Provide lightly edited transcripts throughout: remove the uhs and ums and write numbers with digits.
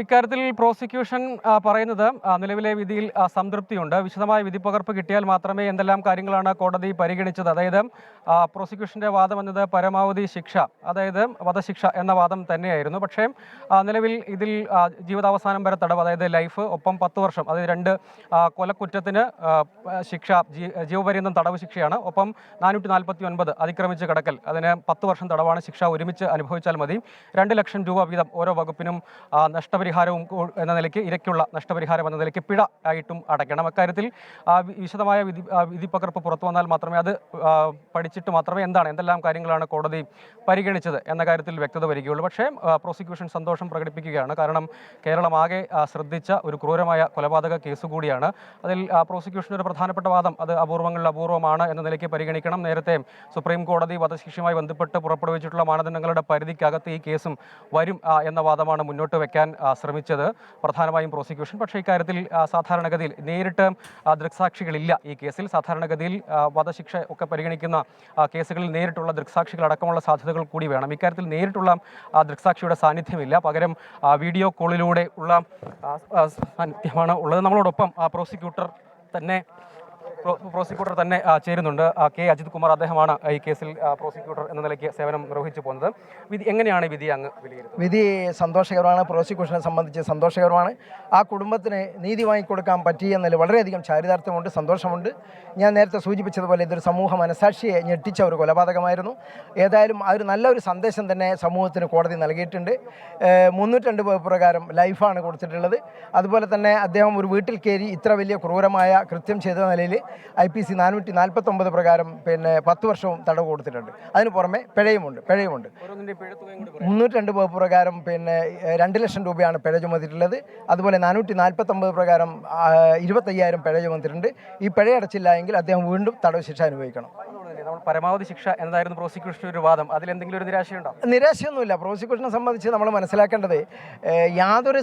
ഇക്കാര്യത്തിൽ പ്രോസിക്യൂഷൻ പറയുന്നത് നിലവിലെ വിധിയിൽ സംതൃപ്തിയുണ്ട്. വിശദമായ വിധിപ്പകർപ്പ് കിട്ടിയാൽ മാത്രമേ എന്തെല്ലാം കാര്യങ്ങളാണ് കോടതി പരിഗണിച്ചത്. അതായത് പ്രോസിക്യൂഷന്റെ വാദം എന്നത് പരമാവധി ശിക്ഷ, അതായത് വധശിക്ഷ എന്ന വാദം തന്നെയായിരുന്നു. പക്ഷേ നിലവിൽ ഇതിൽ ജീവിതാവസാനം വരെ തടവ്, അതായത് ലൈഫ്, ഒപ്പം 10 വർഷം, അതായത് 2 കൊലക്കുറ്റത്തിന് ശിക്ഷ ജീവപര്യന്തം തടവ് ശിക്ഷയാണ്. ഒപ്പം 449 അതിക്രമിച്ച് കടക്കൽ, അതിന് 10 വർഷം തടവാണ് ശിക്ഷ. ഒരുമിച്ച് അനുഭവിച്ചാൽ മതി. 2 ലക്ഷം രൂപ വീതം ഓരോ വകുപ്പിനും നഷ്ടപരിഹാരവും എന്ന നിലയ്ക്ക്, ഇരയ്ക്കുള്ള നഷ്ടപരിഹാരം എന്ന നിലയ്ക്ക് പിഴ ആയിട്ടും അടയ്ക്കണം. അക്കാര്യത്തിൽ വിശദമായ വിധിപ്പകർപ്പ് പുറത്തു വന്നാൽ മാത്രമേ, അത് പഠിച്ചിട്ട് മാത്രമേ എന്തെല്ലാം കാര്യങ്ങളാണ് കോടതി പരിഗണിച്ചത് എന്ന കാര്യത്തിൽ വ്യക്തത വരികയുള്ളൂ. പക്ഷേ പ്രോസിക്യൂഷൻ സന്തോഷം പ്രകടിപ്പിക്കുകയാണ്. കാരണം കേരളമാകെ ശ്രദ്ധിച്ച ഒരു ക്രൂരമായ കൊലപാതക കേസ് കൂടിയാണ്. അതിൽ പ്രോസിക്യൂഷൻ ഒരു പ്രധാനപ്പെട്ട വാദം, അത് അപൂർവങ്ങളിൽ അപൂർവമാണ് എന്ന നിലയ്ക്ക് പരിഗണിക്കണം. നേരത്തെ സുപ്രീം കോടതി വധശിക്ഷയുമായി ബന്ധപ്പെട്ട് പുറപ്പെടുവിച്ചിട്ടുള്ള മാനദണ്ഡങ്ങളുടെ പരിധിക്കകത്ത് ഈ കേസും വരും എന്ന വാദമാണ് മുന്നോട്ട് വയ്ക്കാൻ ശ്രമിച്ചത് പ്രധാനമായും പ്രോസിക്യൂഷൻ. പക്ഷേ ഇക്കാര്യത്തിൽ സാധാരണഗതിയിൽ നേരിട്ട് ദൃക്സാക്ഷികളില്ല ഈ കേസിൽ. സാധാരണഗതിയിൽ വധശിക്ഷ ഒക്കെ പരിഗണിക്കുന്ന കേസുകളിൽ നേരിട്ടുള്ള ദൃക്സാക്ഷികൾ അടക്കമുള്ള സാധ്യതകൾ കൂടി വേണം. ഇക്കാര്യത്തിൽ നേരിട്ടുള്ള ദൃക്സാക്ഷിയുടെ സാന്നിധ്യമില്ല. പകരം വീഡിയോ കോളിലൂടെ ഉള്ള സാന്നിധ്യമാണ് ഉള്ളത്. നമ്മളോടൊപ്പം പ്രോസിക്യൂട്ടർ തന്നെ ചേരുന്നുണ്ട്. കെ അജിത് കുമാർ, അദ്ദേഹമാണ് ഈ കേസിൽ പ്രോസിക്യൂട്ടർ എന്ന നിലയ്ക്ക് സേവനം നിർവഹിച്ചു പോകുന്നത്. എങ്ങനെയാണ് വിധി അങ്ങ് വിലയിരുത്തുന്നത്? വിധി സന്തോഷകരമാണ്. പ്രോസിക്യൂഷനെ സംബന്ധിച്ച് സന്തോഷകരമാണ്. ആ കുടുംബത്തിന് നീതി വാങ്ങിക്കൊടുക്കാൻ പറ്റിയെന്നതിൽ വളരെയധികം ചാരിതാർത്ഥ്യമുണ്ട്, സന്തോഷമുണ്ട്. ഞാൻ നേരത്തെ സൂചിപ്പിച്ചതുപോലെ ഇതൊരു സമൂഹ മനസാക്ഷിയെ ഞെട്ടിച്ച ഒരു കൊലപാതകമായിരുന്നു. ഏതായാലും അതൊരു നല്ലൊരു സന്ദേശം തന്നെ സമൂഹത്തിന് കോടതി നൽകിയിട്ടുണ്ട്. 302 പ്രകാരം ലൈഫാണ് കൊടുത്തിട്ടുള്ളത്. അതുപോലെ തന്നെ അദ്ദേഹം ഒരു വീട്ടിൽ കയറി ഇത്ര വലിയ ക്രൂരമായ കൃത്യം ചെയ്ത നിലയിൽ IPC 449 പ്രകാരം 10 വർഷവും തടവ് കൊടുത്തിട്ടുണ്ട്. അതിന് പുറമെ പിഴയുമുണ്ട്. 302 പ്രകാരം 2 ലക്ഷം രൂപയാണ് പിഴ ചുമത്തിയിട്ടുള്ളത്. അതുപോലെ 449 പ്രകാരം 25,000 പിഴ ചുമത്തിയിട്ടുണ്ട്. ഈ പിഴ അടച്ചില്ല എങ്കിൽ അദ്ദേഹം വീണ്ടും തടവ് ശിക്ഷ അനുഭവിക്കണം. നമ്മൾ പരമാവധി ശിക്ഷ എന്നതായിരുന്നു പ്രോസിക്യൂഷൻ്റെ ഒരു വാദം. അതിലെന്തെങ്കിലും ഒരു നിരാശയുണ്ടോ? നിരാശയൊന്നുമില്ല. പ്രോസിക്യൂഷനെ സംബന്ധിച്ച് നമ്മൾ മനസ്സിലാക്കേണ്ടത് യാതൊരു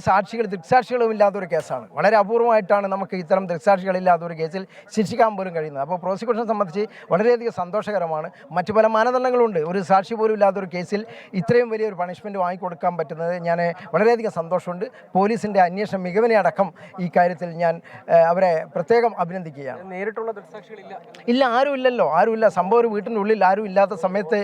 ദൃക്സാക്ഷികളും ഇല്ലാത്തൊരു കേസാണ്. വളരെ അപൂർവമായിട്ടാണ് നമുക്ക് ഇത്തരം ദൃക്സാക്ഷികളില്ലാത്തൊരു കേസിൽ ശിക്ഷിക്കാൻ പോലും കഴിയുന്നത്. അപ്പോൾ പ്രോസിക്യൂഷനെ സംബന്ധിച്ച് വളരെയധികം സന്തോഷകരമാണ്. മറ്റു പല മാനദണ്ഡങ്ങളുണ്ട്. ഒരു സാക്ഷി പോലും ഇല്ലാത്തൊരു കേസിൽ ഇത്രയും വലിയൊരു പണിഷ്മെൻറ്റ് വാങ്ങിക്കൊടുക്കാൻ പറ്റുന്നത് ഞാൻ വളരെയധികം സന്തോഷമുണ്ട്. പോലീസിൻ്റെ അന്വേഷണ മികവിനെ അടക്കം ഈ കാര്യത്തിൽ ഞാൻ അവരെ പ്രത്യേകം അഭിനന്ദിക്കുകയാണ്. നേരിട്ടുള്ള ദൃക്സാക്ഷികളില്ല? ഇല്ല, ആരുമില്ല. സംഭവം ഒരു വീട്ടിൻ്റെ ഉള്ളിൽ ആരും ഇല്ലാത്ത സമയത്ത്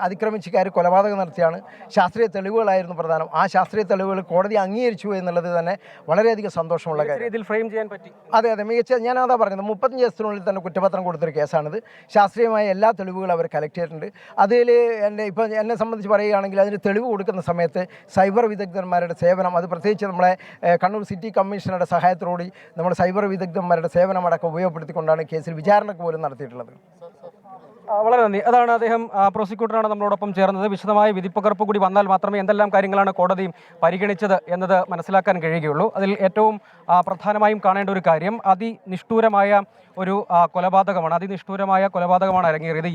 അതിക്രമിച്ച് കയറി കൊലപാതകം നടത്തിയാണ്. ശാസ്ത്രീയ തെളിവുകളായിരുന്നു പ്രധാനം. ആ ശാസ്ത്രീയ തെളിവുകൾ കോടതി അംഗീകരിച്ചു എന്നുള്ളത് തന്നെ വളരെയധികം സന്തോഷമുള്ള കാര്യം. ഫ്രെയിം ചെയ്യാൻ പറ്റി. അതെ, മികച്ച. ഞാൻ അതാ പറയുന്നത്, 35 ദിവസത്തിനുള്ളിൽ തന്നെ കുറ്റപത്രം കൊടുത്തൊരു കേസാണിത്. ശാസ്ത്രീയമായ എല്ലാ തെളിവുകളും അവർ കളക്ട് ചെയ്തിട്ടുണ്ട്. അതിൽ എന്നെ സംബന്ധിച്ച് പറയുകയാണെങ്കിൽ അതിന് തെളിവ് കൊടുക്കുന്ന സമയത്ത് സൈബർ വിദഗ്ധന്മാരുടെ സേവനം, അത് പ്രത്യേകിച്ച് നമ്മളെ കണ്ണൂർ സിറ്റി കമ്മീഷണറുടെ സഹായത്തോടുകൂടി നമ്മുടെ സൈബർ വിദഗ്ധന്മാരുടെ സേവനമടക്കം ഉപയോഗപ്പെടുത്തിക്കൊണ്ടാണ് കേസിൽ വിചാരണക്ക് പോലും നടത്തിയിട്ടുള്ളത്. വളരെ നന്ദി. അതാണ് അദ്ദേഹം, പ്രോസിക്യൂട്ടറാണ് നമ്മളോടൊപ്പം ചേർന്നത്. വിശദമായ വിധിപ്പകർപ്പ് കൂടി വന്നാൽ മാത്രമേ എന്തെല്ലാം കാര്യങ്ങളാണ് കോടതി പരിഗണിച്ചത് എന്നത് മനസ്സിലാക്കാൻ കഴിയുകയുള്ളൂ. അതിൽ ഏറ്റവും പ്രധാനമായും കാണേണ്ട ഒരു കാര്യം, അതിനിഷ്ഠൂരമായ ഒരു കൊലപാതകമാണ് അരങ്ങേറിയത്.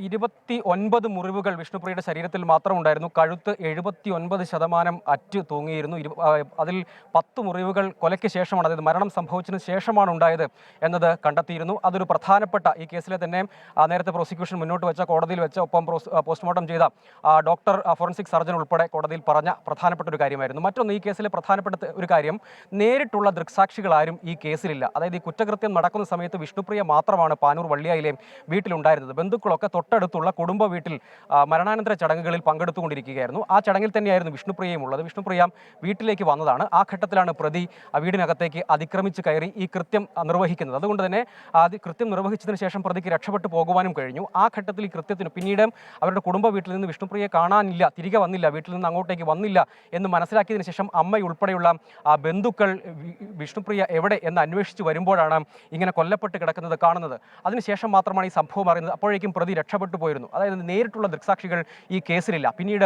29 മുറിവുകൾ വിഷ്ണുപ്രിയയുടെ ശരീരത്തിൽ മാത്രം ഉണ്ടായിരുന്നു. കഴുത്ത് 79% അറ്റ് തൂങ്ങിയിരുന്നു. അതിൽ 10 മുറിവുകൾ കൊലയ്ക്ക് ശേഷമാണ്, അതായത് മരണം സംഭവിച്ചതിന് ശേഷമാണ് ഉണ്ടായത് എന്നത് കണ്ടെത്തിയിരുന്നു. അതൊരു പ്രധാനപ്പെട്ട, ഈ കേസിലെ തന്നെ നേരത്തെ പ്രോസിക്യൂഷൻ മുന്നോട്ട് വെച്ച, കോടതിയിൽ വെച്ച, ഒപ്പം പോസ്റ്റ്മോർട്ടം ചെയ്ത ഡോക്ടർ, ഫോറൻസിക് സർജൻ ഉൾപ്പെടെ കോടതിയിൽ പറഞ്ഞ പ്രധാനപ്പെട്ട ഒരു കാര്യമായിരുന്നു. മറ്റൊന്ന്, ഈ കേസിലെ പ്രധാനപ്പെട്ട ഒരു കാര്യം, നേരിട്ടുള്ള ദൃക്സാക്ഷികളാരും ഈ കേസിലില്ല. അതായത് ഈ കുറ്റകൃത്യം നടക്കുന്ന സമയത്ത് വിഷ്ണുപ്രിയ മാത്രമാണ് പാനൂർ വള്ളിയായിലെ വീട്ടിലുണ്ടായിരുന്നത്. ബന്ധുക്കളൊക്കെ തൊട്ടടുത്തുള്ള കുടുംബ വീട്ടിൽ മരണാനന്തര ചടങ്ങുകളിൽ പങ്കെടുത്തുകൊണ്ടിരിക്കുകയായിരുന്നു. ആ ചടങ്ങിൽ തന്നെയായിരുന്നു വിഷ്ണുപ്രിയയും ഉള്ളത്. വിഷ്ണുപ്രിയ വീട്ടിലേക്ക് വന്നതാണ്. ആ ഘട്ടത്തിലാണ് പ്രതി വീടിനകത്തേക്ക് അതിക്രമിച്ച് കയറി ഈ കൃത്യം നിർവഹിക്കുന്നത്. അതുകൊണ്ട് തന്നെ കൃത്യം നിർവഹിച്ചതിന് ശേഷം പ്രതിക്ക് രക്ഷപ്പെട്ടു പോകുവാനും കഴിഞ്ഞു. ആ ഘട്ടത്തിൽ ഈ കൃത്യത്തിന് പിന്നീട് അവരുടെ കുടുംബ വീട്ടിൽ നിന്ന് വിഷ്ണുപ്രിയയെ കാണാനില്ല, തിരികെ വന്നില്ല, വീട്ടിൽ നിന്ന് അങ്ങോട്ടേക്ക് വന്നില്ല എന്ന് മനസ്സിലാക്കിയതിന് ശേഷം അമ്മയുൾപ്പെടെയുള്ള ബന്ധുക്കൾ വിഷ്ണുപ്രിയ എവിടെ എന്ന് അന്വേഷിച്ച് വരുമ്പോഴാണ് ഇങ്ങനെ കൊല്ലപ്പെട്ട് കിടക്കുന്നത് കാണുന്നത്. അതിനുശേഷം മാത്രമാണ് ഈ സംഭവം അറിയുന്നത്. അപ്പോഴേക്കും പ്രതി രക്ഷപ്പെട്ടു പോയിരുന്നു. അതായത് നേരിട്ടുള്ള ദൃക്സാക്ഷികൾ ഈ കേസിലില്ല. പിന്നീട്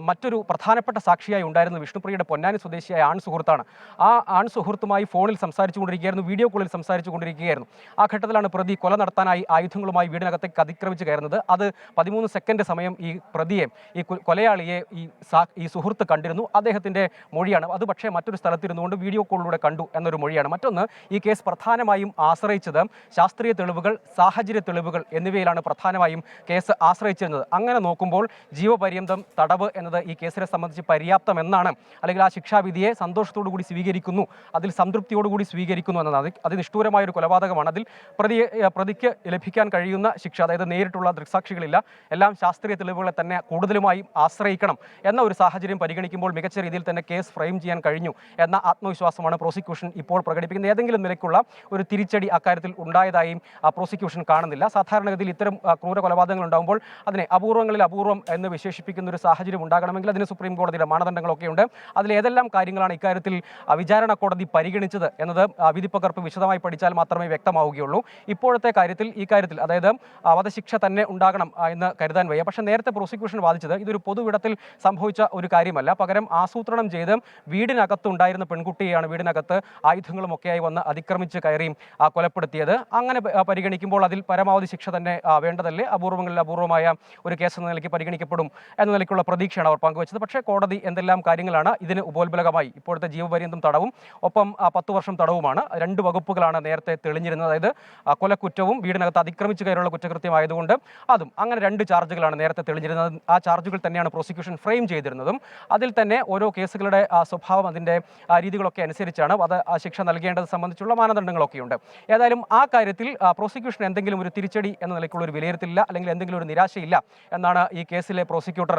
മറ്റൊരു പ്രധാനപ്പെട്ട സാക്ഷിയായി ഉണ്ടായിരുന്ന വിഷ്ണുപ്രിയയുടെ പൊന്നാനി സ്വദേശിയായ ആൺ സുഹൃത്താണ്. ആ ആൺ സുഹൃത്തുമായി ഫോണിൽ സംസാരിച്ചു കൊണ്ടിരിക്കുകയായിരുന്നു, വീഡിയോ കോളിൽ സംസാരിച്ചു കൊണ്ടിരിക്കുകയായിരുന്നു. ആ ഘട്ടത്തിലാണ് പ്രതി കൊല നടത്താനായി ആയുധങ്ങളുമായി വീടിനകത്തേക്ക് അതിക്രമിച്ച് കയറുന്നത്. അത് 13 സെക്കൻഡ് സമയം ഈ പ്രതിയെ, ഈ കൊലയാളിയെ ഈ സുഹൃത്ത് കണ്ടിരുന്നു. അദ്ദേഹത്തിൻ്റെ മൊഴിയാണ് അത്. പക്ഷേ മറ്റൊരു സ്ഥലത്തിരുന്നുകൊണ്ട് വീഡിയോ കോളിലൂടെ കണ്ടു എന്നൊരു മൊഴിയാണ്. മറ്റൊന്ന്, ഈ കേസ് പ്രധാനമായും ആശ്രയിച്ചത് ശാസ്ത്രീയ തെളിവുകൾ, സാഹചര്യ തെളിവുകൾ എന്നിവയിലാണ് പ്രധാനമായും പ്രധാനമായും കേസ് ആശ്രയിച്ചിരുന്നത്. അങ്ങനെ നോക്കുമ്പോൾ ജീവപര്യന്തം തടവ് എന്നത് ഈ കേസിനെ സംബന്ധിച്ച് പര്യാപ്തമെന്നാണ്, അല്ലെങ്കിൽ ആ ശിക്ഷാവിധിയെ സന്തോഷത്തോടു കൂടി സ്വീകരിക്കുന്നു, അതിൽ സംതൃപ്തിയോടുകൂടി സ്വീകരിക്കുന്നു എന്നതാണ്. അത് നിഷ്ഠൂരമായ ഒരു കൊലപാതകമാണ്. അതിൽ പ്രതിക്ക് ലഭിക്കാൻ കഴിയുന്ന ശിക്ഷ, അതായത് നേരിട്ടുള്ള ദൃക്സാക്ഷികളില്ല, എല്ലാം ശാസ്ത്രീയ തെളിവുകളെ തന്നെ കൂടുതലുമായും ആശ്രയിക്കണം എന്ന ഒരു സാഹചര്യം പരിഗണിക്കുമ്പോൾ മികച്ച രീതിയിൽ തന്നെ കേസ് ഫ്രെയിം ചെയ്യാൻ കഴിഞ്ഞു എന്ന ആത്മവിശ്വാസമാണ് പ്രോസിക്യൂഷൻ ഇപ്പോൾ പ്രകടിപ്പിക്കുന്നത്. ഏതെങ്കിലും നിലയ്ക്കുള്ള ഒരു തിരിച്ചടി അക്കാര്യത്തിൽ ഉണ്ടായതായും പ്രോസിക്യൂഷൻ കാണുന്നില്ല. സാധാരണഗതിയിൽ ഇത്തരം ക്രൂര കൊലപാതകങ്ങൾ ഉണ്ടാകുമ്പോൾ അതിനെ അപൂർവങ്ങളിൽ അപൂർവം എന്ന് വിശേഷിപ്പിക്കുന്ന ഒരു സാഹചര്യം ഉണ്ടാകണമെങ്കിൽ അതിന് സുപ്രീം കോടതിയുടെ മാനദണ്ഡങ്ങളൊക്കെ ഉണ്ട്. അതിൽ ഏതെല്ലാം കാര്യങ്ങളാണ് ഇക്കാര്യത്തിൽ വിചാരണ കോടതി പരിഗണിച്ചത് എന്നത് വിധിപ്പകർപ്പ് വിശദമായി പഠിച്ചാൽ മാത്രമേ വ്യക്തമാവുകയുള്ളൂ. ഇപ്പോഴത്തെ കാര്യത്തിൽ അതായത് വധശിക്ഷ തന്നെ ഉണ്ടാകണം എന്ന് കരുതാൻ വയ്യ. പക്ഷേ നേരത്തെ പ്രോസിക്യൂഷൻ വാദിച്ചത് ഇതൊരു പൊതുവിടത്തിൽ സംഭവിച്ച ഒരു കാര്യമല്ല, പകരം ആസൂത്രണം ചെയ്ത് വീടിനകത്തുണ്ടായിരുന്ന പെൺകുട്ടിയെയാണ് വീടിനകത്ത് ആയുധങ്ങളുമൊക്കെയായി വന്ന് അതിക്രമിച്ച് കയറിയും കൊലപ്പെടുത്തിയത്. അങ്ങനെ പരിഗണിക്കുമ്പോൾ അതിൽ പരമാവധി ശിക്ഷ തന്നെ വേണ്ടതല്ലേ, അപൂർവങ്ങളിൽ അപൂർവമായ ഒരു കേസ് എന്ന നിലയ്ക്ക് പരിഗണിക്കപ്പെടും എന്ന നിലയ്ക്കുള്ള പ്രതീക്ഷയാണ് അവർ പങ്കുവച്ചത്. പക്ഷേ കോടതി എന്തെല്ലാം കാര്യങ്ങളാണ് ഇതിന് ഉപോത്ബലകമായി ഇപ്പോഴത്തെ ജീവപര്യന്തം തടവും ഒപ്പം 10 വർഷം തടവുമാണ്. 2 വകുപ്പുകളാണ് നേരത്തെ തെളിഞ്ഞിരുന്നത്. അതായത് കൊലക്കുറ്റവും വീടിനകത്ത് അതിക്രമിച്ച് കയറുള്ള കുറ്റകൃത്യമായതുകൊണ്ട് അതും, അങ്ങനെ 2 ചാർജുകളാണ് നേരത്തെ തെളിഞ്ഞിരുന്നത്. ആ ചാർജുകൾ തന്നെയാണ് പ്രോസിക്യൂഷൻ ഫ്രെയിം ചെയ്തിരുന്നതും. അതിൽ തന്നെ ഓരോ കേസുകളുടെ സ്വഭാവം, അതിൻ്റെ രീതികളൊക്കെ അനുസരിച്ചാണ് ശിക്ഷ നൽകേണ്ടത് സംബന്ധിച്ചുള്ള മാനദണ്ഡങ്ങളൊക്കെയുണ്ട്. ഏതായാലും ആ കാര്യത്തിൽ പ്രോസിക്യൂഷൻ എന്തെങ്കിലും ഒരു തിരിച്ചടി എന്ന നിലയ്ക്കുള്ള ഒരു വിലയിരുത്തില്ല, അല്ലെങ്കിൽ എന്തെങ്കിലും ഒരു നിരാശയില്ല എന്നാണ് ഈ കേസിലെ പ്രോസിക്യൂട്ടർ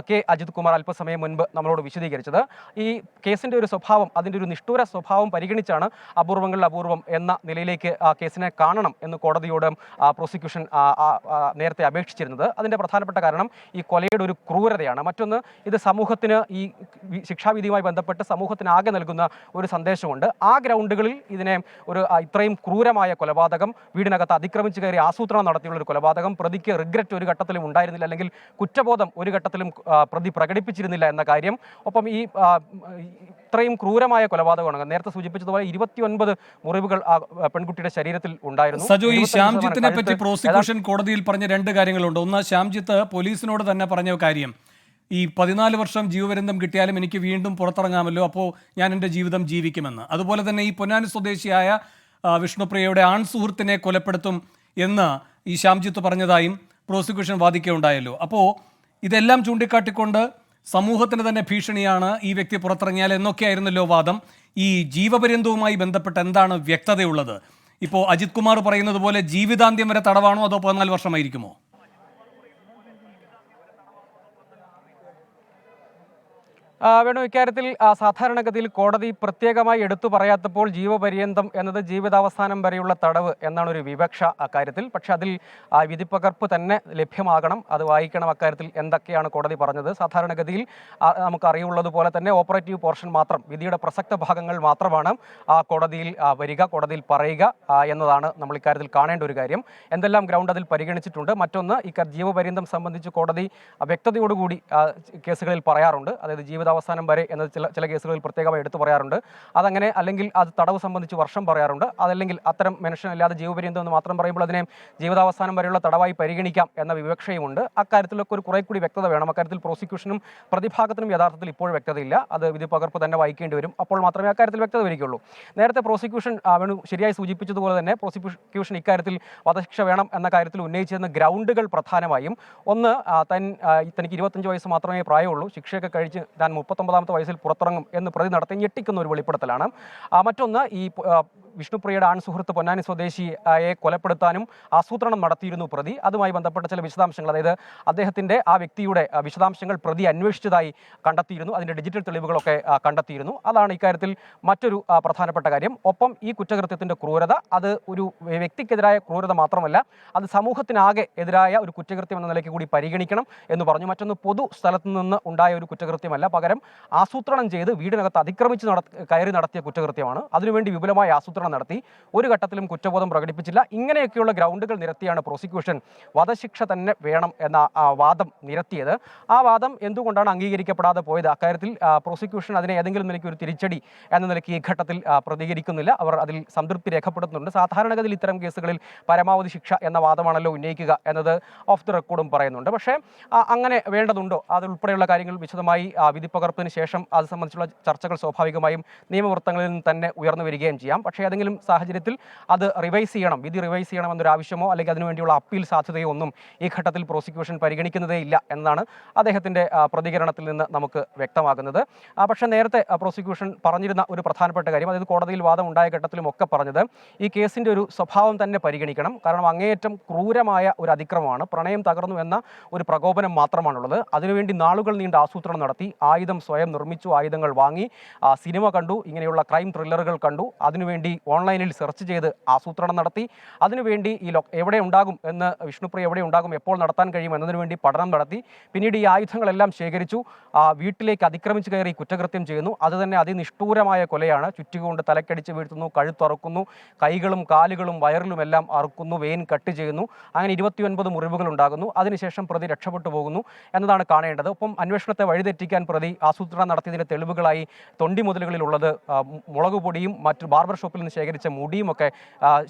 കെ അജിത് കുമാർ അല്പസമയം മുൻപ് നമ്മളോട് വിശദീകരിച്ചത്. ഈ കേസിൻ്റെ ഒരു സ്വഭാവം, അതിൻ്റെ ഒരു നിഷ്ഠൂര സ്വഭാവം പരിഗണിച്ചാണ് അപൂർവങ്ങളിൽ അപൂർവം എന്ന നിലയിലേക്ക് കേസിനെ കാണണം എന്ന് കോടതിയോട് പ്രോസിക്യൂഷൻ നേരത്തെ അപേക്ഷിച്ചിരുന്നത്. അതിൻ്റെ പ്രധാനപ്പെട്ട കാരണം ഈ കൊലയുടെ ഒരു ക്രൂരതയാണ്. മറ്റൊന്ന്, ഇത് സമൂഹത്തിന്, ഈ ശിക്ഷാവിധിയുമായി ബന്ധപ്പെട്ട് സമൂഹത്തിനാകെ നൽകുന്ന ഒരു സന്ദേശമുണ്ട്. ആ ഗ്രൗണ്ടുകളിൽ ഇതിനെ ഇത്രയും ക്രൂരമായ കൊലപാതകം, വീടിനകത്ത് അതിക്രമിച്ച് കയറി ആസൂത്രണം നടത്തിയുള്ള ഒരു കൊലപാതകം, പ്രതിക്ക് റിഗ്രറ്റ് ഒരു ഘട്ടത്തിലും ഉണ്ടായിരുന്നില്ല, അല്ലെങ്കിൽ കുറ്റബോധം ഒരു ഘട്ടത്തിലും പ്രതി പ്രകടിപ്പിച്ചിരുന്നില്ല എന്ന കാര്യം. ഒപ്പം ഈ ഇത്രയും ക്രൂരമായ കൊലപാതകമാണ്. നേരത്തെ സൂചിപ്പിച്ചതുപോലെ 29 മുറിവുകൾ പെൺകുട്ടിയുടെ ശരീരത്തിൽ ഉണ്ടായിരുന്നു. സജു, ഈ ശ്യാംജിത്തിനെ പറ്റി പ്രോസിക്യൂഷൻ കോടതിയിൽ പറഞ്ഞ 2 കാര്യങ്ങളുണ്ട്. ഒന്ന്, ശ്യാംജിത്ത് പോലീസിനോട് തന്നെ പറഞ്ഞ കാര്യം, ഈ 14 വർഷം ജീവപര്യന്തം കിട്ടിയാലും എനിക്ക് വീണ്ടും പുറത്തിറങ്ങാമല്ലോ, അപ്പോൾ ഞാൻ എൻ്റെ ജീവിതം ജീവിക്കുമെന്ന്. അതുപോലെ തന്നെ ഈ പൊന്നാനി സ്വദേശിയായ വിഷ്ണുപ്രിയയുടെ ആൺ സുഹൃത്തിനെ കൊലപ്പെടുത്തും എന്ന് ഈ ശ്യാംജിത്ത് പറഞ്ഞതായും പ്രോസിക്യൂഷൻ വാദിക്കുകയുണ്ടായല്ലോ. അപ്പോൾ ഇതെല്ലാം ചൂണ്ടിക്കാട്ടിക്കൊണ്ട് സമൂഹത്തിന് തന്നെ ഭീഷണിയാണ് ഈ വ്യക്തി പുറത്തിറങ്ങിയാൽ എന്നൊക്കെയായിരുന്നല്ലോ വാദം. ഈ ജീവപര്യന്തവുമായി ബന്ധപ്പെട്ട് എന്താണ് വ്യക്തതയുള്ളത്? ഇപ്പോൾ അജിത് കുമാർ പറയുന്നത് പോലെ ജീവിതാന്ത്യം വരെ തടവാണോ, അതോ 14 വർഷമായിരിക്കുമോ? വേണു, ഇക്കാര്യത്തിൽ സാധാരണഗതിയിൽ കോടതി പ്രത്യേകമായി എടുത്തു പറയാത്തപ്പോൾ ജീവപര്യന്തം എന്നത് ജീവിതാവസാനം വരെയുള്ള തടവ് എന്നാണ് ഒരു വിവക്ഷ അക്കാര്യത്തിൽ. പക്ഷെ അതിൽ വിധിപ്പകർപ്പ് തന്നെ ലഭ്യമാകണം, അത് വായിക്കണം. അക്കാര്യത്തിൽ എന്തൊക്കെയാണ് കോടതി പറഞ്ഞത്? സാധാരണഗതിയിൽ നമുക്കറിയുള്ളതുപോലെ തന്നെ ഓപ്പറേറ്റീവ് പോർഷൻ മാത്രം, വിധിയുടെ പ്രസക്ത ഭാഗങ്ങൾ മാത്രമാണ് കോടതിയിൽ വരിക, കോടതിയിൽ പറയുക എന്നതാണ് നമ്മൾ ഇക്കാര്യത്തിൽ കാണേണ്ട ഒരു കാര്യം. എന്തെല്ലാം ഗ്രൗണ്ട് അതിൽ പരിഗണിച്ചിട്ടുണ്ട്? മറ്റൊന്ന്, ജീവപര്യന്തം സംബന്ധിച്ച് കോടതി വ്യക്തതയോടുകൂടി കേസുകളിൽ പറയാറുണ്ട്. അതായത് അവസാനം വരെ എന്നത് ചില കേസുകളിൽ പ്രത്യേകമായി എടുത്തു പറയാറുണ്ട്. അതങ്ങനെ അല്ലെങ്കിൽ അത് തടവ് സംബന്ധിച്ച് വർഷം പറയാറുണ്ട്. അതല്ലെങ്കിൽ അത്തരം മനുഷ്യനല്ലാതെ ജീവപര്യന്തം എന്ന് മാത്രം പറയുമ്പോൾ അതിനെ ജീവിതാവസാനം വരെയുള്ള തടവായി പരിഗണിക്കാം എന്ന വിവക്ഷയുമുണ്ട്. അക്കാര്യത്തിലൊക്കെ ഒരു കുറെ കൂടി വ്യക്തത വേണം. അക്കാര്യത്തിൽ പ്രോസിക്യൂഷനും പ്രതിഭാഗത്തിനും യഥാർത്ഥത്തിൽ ഇപ്പോൾ വ്യക്തതയില്ല. അത് വിധിപ്പകർപ്പ് തന്നെ വായിക്കേണ്ടി വരും. അപ്പോൾ മാത്രമേ അക്കാര്യത്തിൽ വ്യക്തത വരികയുള്ളൂ. നേരത്തെ പ്രോസിക്യൂഷൻ ശരിയായി സൂചിപ്പിച്ചതുപോലെ തന്നെ പ്രോസിക്യൂഷൻ ഇക്കാര്യത്തിൽ വധശിക്ഷ വേണം എന്ന കാര്യത്തിൽ ഉന്നയിച്ചിരുന്ന ഗ്രൗണ്ടുകൾ പ്രധാനമായും ഒന്ന്, തനിക്ക് 25 വയസ്സ് മാത്രമേ പ്രായമുള്ളൂ, ശിക്ഷയൊക്കെ കഴിച്ച് താൻ 39ാമത്തെ വയസ്സിൽ പുറത്തിറങ്ങും എന്ന് പ്രതി നടത്തി ഞെട്ടിക്കുന്ന ഒരു വെളിപ്പെടുത്തലാണ്. മറ്റൊന്ന്, ഈ വിഷ്ണുപ്രിയയുടെ ആൺ സുഹൃത്ത് പൊന്നാനി സ്വദേശിയെ കൊലപ്പെടുത്താനും ആസൂത്രണം നടത്തിയിരുന്നു പ്രതി. അതുമായി ബന്ധപ്പെട്ട ചില വിശദാംശങ്ങൾ, അതായത് അദ്ദേഹത്തിൻ്റെ ആ വ്യക്തിയുടെ വിശദാംശങ്ങൾ പ്രതി അന്വേഷിച്ചതായി കണ്ടെത്തിയിരുന്നു. അതിൻ്റെ ഡിജിറ്റൽ തെളിവുകളൊക്കെ കണ്ടെത്തിയിരുന്നു. അതാണ് ഇക്കാര്യത്തിൽ മറ്റൊരു പ്രധാനപ്പെട്ട കാര്യം. ഒപ്പം ഈ കുറ്റകൃത്യത്തിൻ്റെ ക്രൂരത, അത് ഒരു വ്യക്തിക്കെതിരായ ക്രൂരത മാത്രമല്ല, അത് സമൂഹത്തിനാകെ എതിരായ ഒരു കുറ്റകൃത്യം എന്ന നിലയ്ക്ക് കൂടി പരിഗണിക്കണം എന്ന് പറഞ്ഞു. മറ്റൊന്ന്, പൊതു സ്ഥലത്ത് നിന്ന് ഉണ്ടായ ഒരു കുറ്റകൃത്യമല്ല, പകരം ആസൂത്രണം ചെയ്ത് വീടിനകത്ത് അതിക്രമിച്ച് കയറി നടത്തിയ കുറ്റകൃത്യമാണ്. അതിനുവേണ്ടി വിപുലമായ ആസൂത്രണം നടത്തി, ഒരു ഘട്ടത്തിലും കുറ്റബോധം പ്രകടിപ്പിച്ചില്ല. ഇങ്ങനെയൊക്കെയുള്ള ഗ്രൗണ്ടുകൾ നിരത്തിയാണ് പ്രോസിക്യൂഷൻ വധശിക്ഷ തന്നെ വേണം എന്ന വാദം നിരത്തിയത്. ആ വാദം എന്തുകൊണ്ടാണ് അംഗീകരിക്കപ്പെടാതെ പോയത്? അക്കാര്യത്തിൽ പ്രോസിക്യൂഷൻ അതിനെ ഏതെങ്കിലും നിലയ്ക്ക് ഒരു തിരിച്ചടി എന്ന നിലയ്ക്ക് ഈ ഘട്ടത്തിൽ പ്രതികരിക്കുന്നില്ല. അവർ അതിൽ സംതൃപ്തി രേഖപ്പെടുത്തുന്നുണ്ട്. സാധാരണഗതിയിൽ ഇത്തരം കേസുകളിൽ പരമാവധി ശിക്ഷ എന്ന വാദമാണല്ലോ ഉന്നയിക്കുക എന്നത് ഓഫ് ദി റെക്കോർഡും പറയുന്നുണ്ട്. പക്ഷേ അങ്ങനെ വേണ്ടതുണ്ടോ? അതുൾപ്പെടെയുള്ള കാര്യങ്ങൾ വിശദമായി വിധിപ്പകർപ്പിന് ശേഷം അത് സംബന്ധിച്ചുള്ള ചർച്ചകൾ സ്വാഭാവികമായും നിയമവൃത്തങ്ങളിൽ നിന്ന് തന്നെ ഉയർന്നു വരികയും ചെയ്യാം. പക്ഷേ ഏതെങ്കിലും സാഹചര്യത്തിൽ അത് റിവൈസ് ചെയ്യണം, വിധി റിവൈസ് ചെയ്യണമെന്നൊരു ആവശ്യമോ അല്ലെങ്കിൽ അതിനുവേണ്ടിയുള്ള അപ്പീൽ സാധ്യതയോ ഒന്നും ഈ ഘട്ടത്തിൽ പ്രോസിക്യൂഷൻ പരിഗണിക്കുന്നതേ ഇല്ല എന്നതാണ് അദ്ദേഹത്തിൻ്റെ പ്രതികരണത്തിൽ നിന്ന് നമുക്ക് വ്യക്തമാകുന്നത്. പക്ഷേ നേരത്തെ പ്രോസിക്യൂഷൻ പറഞ്ഞിരുന്ന ഒരു പ്രധാനപ്പെട്ട കാര്യം, അതായത് കോടതിയിൽ വാദം ഉണ്ടായ ഘട്ടത്തിലും ഒക്കെ പറഞ്ഞത് ഈ കേസിൻ്റെ ഒരു സ്വഭാവം തന്നെ പരിഗണിക്കണം. കാരണം അങ്ങേയറ്റം ക്രൂരമായ ഒരു അതിക്രമമാണ്, പ്രണയം തകർന്നു എന്ന ഒരു പ്രകോപനം മാത്രമാണുള്ളത്. അതിനുവേണ്ടി നാളുകൾ നീണ്ട ആസൂത്രണം നടത്തി, ആയുധം സ്വയം നിർമ്മിച്ചു, ആയുധങ്ങൾ വാങ്ങി, സിനിമ കണ്ടു, ഇങ്ങനെയുള്ള ക്രൈം ത്രില്ലറുകൾ കണ്ടു, അതിനുവേണ്ടി ഓൺലൈനിൽ സെർച്ച് ചെയ്ത് ആസൂത്രണം നടത്തി, അതിനുവേണ്ടി എവിടെ ഉണ്ടാകും എന്ന് വിഷ്ണുപ്രിയ എവിടെ ഉണ്ടാകും, എപ്പോൾ നടത്താൻ കഴിയും എന്നതിനു വേണ്ടി പഠനം നടത്തി, പിന്നീട് ഈ ആയുധങ്ങളെല്ലാം ശേഖരിച്ചു, വീട്ടിലേക്ക് അതിക്രമിച്ച് കയറി കുറ്റകൃത്യം ചെയ്യുന്നു. അത് തന്നെ അതിനിഷ്ഠൂരമായ കൊലയാണ്. ചുറ്റുകൊണ്ട് തലക്കടിച്ച് വീഴ്ത്തുന്നു, കഴുത്തറുക്കുന്നു, കൈകളും കാലുകളും വയറിലുമെല്ലാം അറുക്കുന്നു, വെയിൻ കട്ട് ചെയ്യുന്നു. അങ്ങനെ 29 മുറിവുകൾ ഉണ്ടാകുന്നു. അതിനുശേഷം പ്രതി രക്ഷപ്പെട്ടു പോകുന്നു എന്നതാണ് കാണേണ്ടത്. ഒപ്പം അന്വേഷണത്തെ വഴിതെറ്റിക്കാൻ പ്രതി ആസൂത്രണം നടത്തിയതിൻ്റെ തെളിവുകളായി തൊണ്ടി മുതലുകളിലുള്ളത് മുളക് പൊടിയും മറ്റു ബാർബർ ഷോപ്പിൽ നിന്ന് ശേഖരിച്ച മുടിയും ഒക്കെ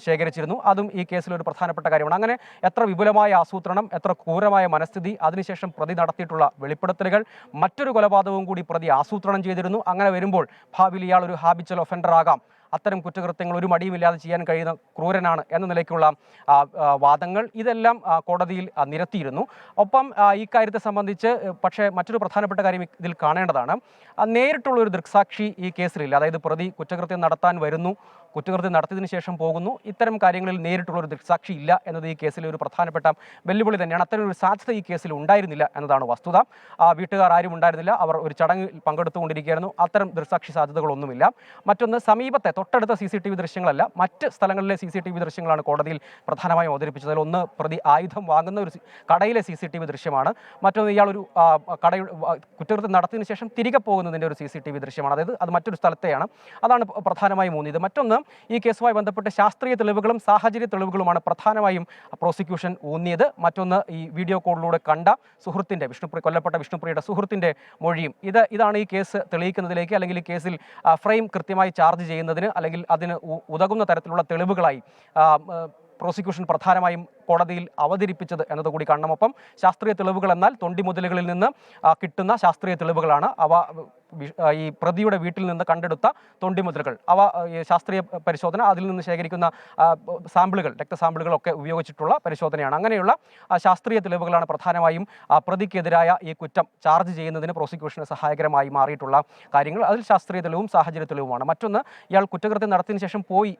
ശേഖരിച്ചിരുന്നു. അതും ഈ കേസിൽ ഒരു പ്രധാനപ്പെട്ട കാര്യമാണ്. അങ്ങനെ എത്ര വിപുലമായ ആസൂത്രണം, എത്ര ക്രൂരമായ മനസ്ഥിതി, അതിനുശേഷം പ്രതി നടത്തിയിട്ടുള്ള വെളിപ്പെടുത്തലുകൾ, മറ്റൊരു കൊലപാതകവും കൂടി പ്രതി ആസൂത്രണം ചെയ്തിരുന്നു. അങ്ങനെ വരുമ്പോൾ ഭാവിയിൽ ഇയാൾ ഒരു ഹാബിച്വൽ ഒഫൻഡർ ആകാം, അത്തരം കുറ്റകൃത്യങ്ങൾ ഒരു മടിയുമില്ലാതെ ചെയ്യാൻ കഴിയുന്ന ക്രൂരനാണ് എന്ന നിലയ്ക്കുള്ള വാദങ്ങൾ ഇതെല്ലാം കോടതിയിൽ നിരത്തിയിരുന്നു. ഒപ്പം ഈ കാര്യത്തെ സംബന്ധിച്ച് പക്ഷേ മറ്റൊരു പ്രധാനപ്പെട്ട കാര്യം ഇതിൽ കാണേണ്ടതാണ്, നേരിട്ടുള്ളൊരു ദൃക്സാക്ഷി ഈ കേസിലില്ല. അതായത് പ്രതി കുറ്റകൃത്യം നടത്താൻ വരുന്നു, കുറ്റകൃത്യം നടത്തിയതിനു ശേഷം പോകുന്നു, ഇത്തരം കാര്യങ്ങളിൽ നേരിട്ടുള്ളൊരു ദൃക്സാക്ഷി ഇല്ല എന്നത് ഈ കേസിലെ ഒരു പ്രധാനപ്പെട്ട വെല്ലുവിളി തന്നെയാണ്. അത്തരം ഒരു സാധ്യത ഈ കേസിൽ ഉണ്ടായിരുന്നില്ല എന്നതാണ് വസ്തുത. വീട്ടുകാർ ആരും ഉണ്ടായിരുന്നില്ല, അവർ ഒരു ചടങ്ങിൽ പങ്കെടുത്തുകൊണ്ടിരിക്കുകയായിരുന്നു. അത്തരം ദൃക്സാക്ഷി സാധ്യതകളൊന്നുമില്ല. മറ്റൊന്ന്, സമീപത്തെ തൊട്ടടുത്ത CCTV ദൃശ്യങ്ങളല്ല, മറ്റ് സ്ഥലങ്ങളിലെ CCTV ദൃശ്യങ്ങളാണ് കോടതിയിൽ പ്രധാനമായും അവതരിപ്പിച്ചത്. അതിലൊന്ന് പ്രതി ആയുധം വാങ്ങുന്ന ഒരു കടയിലെ CCTV ദൃശ്യമാണ്. മറ്റൊന്ന് ഇയാൾ ഒരു കടയിൽ കുറ്റകൃത്യം നടത്തിയതിനു ശേഷം തിരികെ പോകുന്നതിൻ്റെ ഒരു CCTV ദൃശ്യമാണ്. അതായത് അത് മറ്റൊരു സ്ഥലത്തെയാണ്. അതാണ് പ്രധാനമായും ഊന്നിയത്. മറ്റൊന്ന്, ഈ കേസുമായി ബന്ധപ്പെട്ട് ശാസ്ത്രീയ തെളിവുകളും സാഹചര്യ തെളിവുകളുമാണ് പ്രധാനമായും പ്രോസിക്യൂഷൻ ഊന്നിയത്. മറ്റൊന്ന്, ഈ വീഡിയോ കോളിലൂടെ കണ്ട സുഹൃത്തിൻ്റെ, കൊല്ലപ്പെട്ട വിഷ്ണുപ്രിയയുടെ സുഹൃത്തിൻ്റെ മൊഴിയും. ഇതാണ് ഈ കേസ് തെളിയിക്കുന്നതിലേക്ക്, അല്ലെങ്കിൽ ഈ കേസിൽ ഫ്രെയിം കൃത്യമായി ചാർജ് ചെയ്യുന്നതിന്, അല്ലെങ്കിൽ അതിന് ഉതകുന്ന തരത്തിലുള്ള തെളിവുകളായി പ്രോസിക്യൂഷൻ പ്രധാനമായും കോടതിയിൽ അവതരിപ്പിച്ചത് എന്നതുകൂടി കാണണം. ഒപ്പം ശാസ്ത്രീയ തെളിവുകൾ എന്നാൽ തൊണ്ടി മുതലുകളിൽ നിന്ന് കിട്ടുന്ന ശാസ്ത്രീയ തെളിവുകളാണ്. അവ ഈ പ്രതിയുടെ വീട്ടിൽ നിന്ന് കണ്ടെടുത്ത തൊണ്ടി മുതലുകൾ, അവ ശാസ്ത്രീയ പരിശോധന, അതിൽ നിന്ന് ശേഖരിക്കുന്ന സാമ്പിളുകൾ, രക്തസാമ്പിളുകളൊക്കെ ഉപയോഗിച്ചിട്ടുള്ള പരിശോധനയാണ്. അങ്ങനെയുള്ള ശാസ്ത്രീയ തെളിവുകളാണ് പ്രധാനമായും പ്രതിക്കെതിരായ ഈ കുറ്റം ചാർജ് ചെയ്യുന്നതിന് പ്രോസിക്യൂഷന് സഹായകരമായി മാറിയിട്ടുള്ള കാര്യങ്ങൾ. അതിൽ ശാസ്ത്രീയ തെളിവും സാഹചര്യ തെളിവുമാണ്. മറ്റൊന്ന്, ഇയാൾ കുറ്റകൃത്യം നടത്തിയതിനു ശേഷം പോയി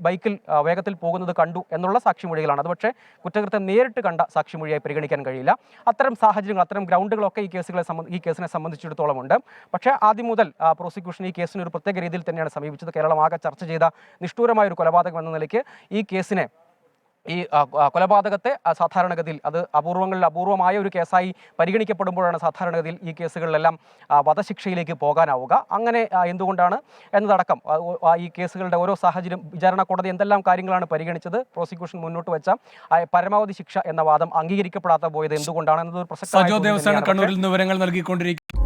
ബൈക്കിൽ വേഗത്തിൽ പോകുന്നത് കണ്ടു എന്നുള്ള സാക്ഷിമൊഴികളാണ്. അത് പക്ഷേ കുറ്റകൃത്യം നേരിട്ട് കണ്ട സാക്ഷിമൊഴിയായി പരിഗണിക്കാൻ കഴിയില്ല. അത്തരം സാഹചര്യങ്ങൾ, അത്തരം ഗ്രൗണ്ടുകളൊക്കെ ഈ കേസിനെ സംബന്ധിച്ചിടത്തോളം ഉണ്ട്. പക്ഷേ ആദ്യം മുതൽ പ്രോസിക്യൂഷൻ ഈ കേസിന് ഒരു പ്രത്യേക രീതിയിൽ തന്നെയാണ് സമീപിച്ചത്. കേരളം ആകെ ചർച്ച ചെയ്ത നിഷ്ഠൂരമായ ഒരു കൊലപാതകം എന്ന നിലയ്ക്ക് ഈ കേസിനെ, ഈ കൊലപാതകത്തെ സാധാരണഗതിയിൽ അത് അപൂർവങ്ങളിൽ അപൂർവമായ ഒരു കേസായി പരിഗണിക്കപ്പെടുമ്പോഴാണ് സാധാരണഗതിയിൽ ഈ കേസുകളിലെല്ലാം വധശിക്ഷയിലേക്ക് പോകാനാവുക. അങ്ങനെ എന്തുകൊണ്ടാണ് എന്നതടക്കം ഈ കേസുകളുടെ ഓരോ സാഹചര്യം, വിചാരണ കോടതി എന്തെല്ലാം കാര്യങ്ങളാണ് പരിഗണിച്ചത്, പ്രോസിക്യൂഷൻ മുന്നോട്ട് വെച്ച പരമാവധി ശിക്ഷ എന്ന വാദം അംഗീകരിക്കപ്പെടാതെ പോയത് എന്തുകൊണ്ടാണ് എന്നതൊരു പ്രസക്തമായ കണ്ണൂരിൽ വിവരങ്ങൾ നൽകിക്കൊണ്ടിരിക്കും.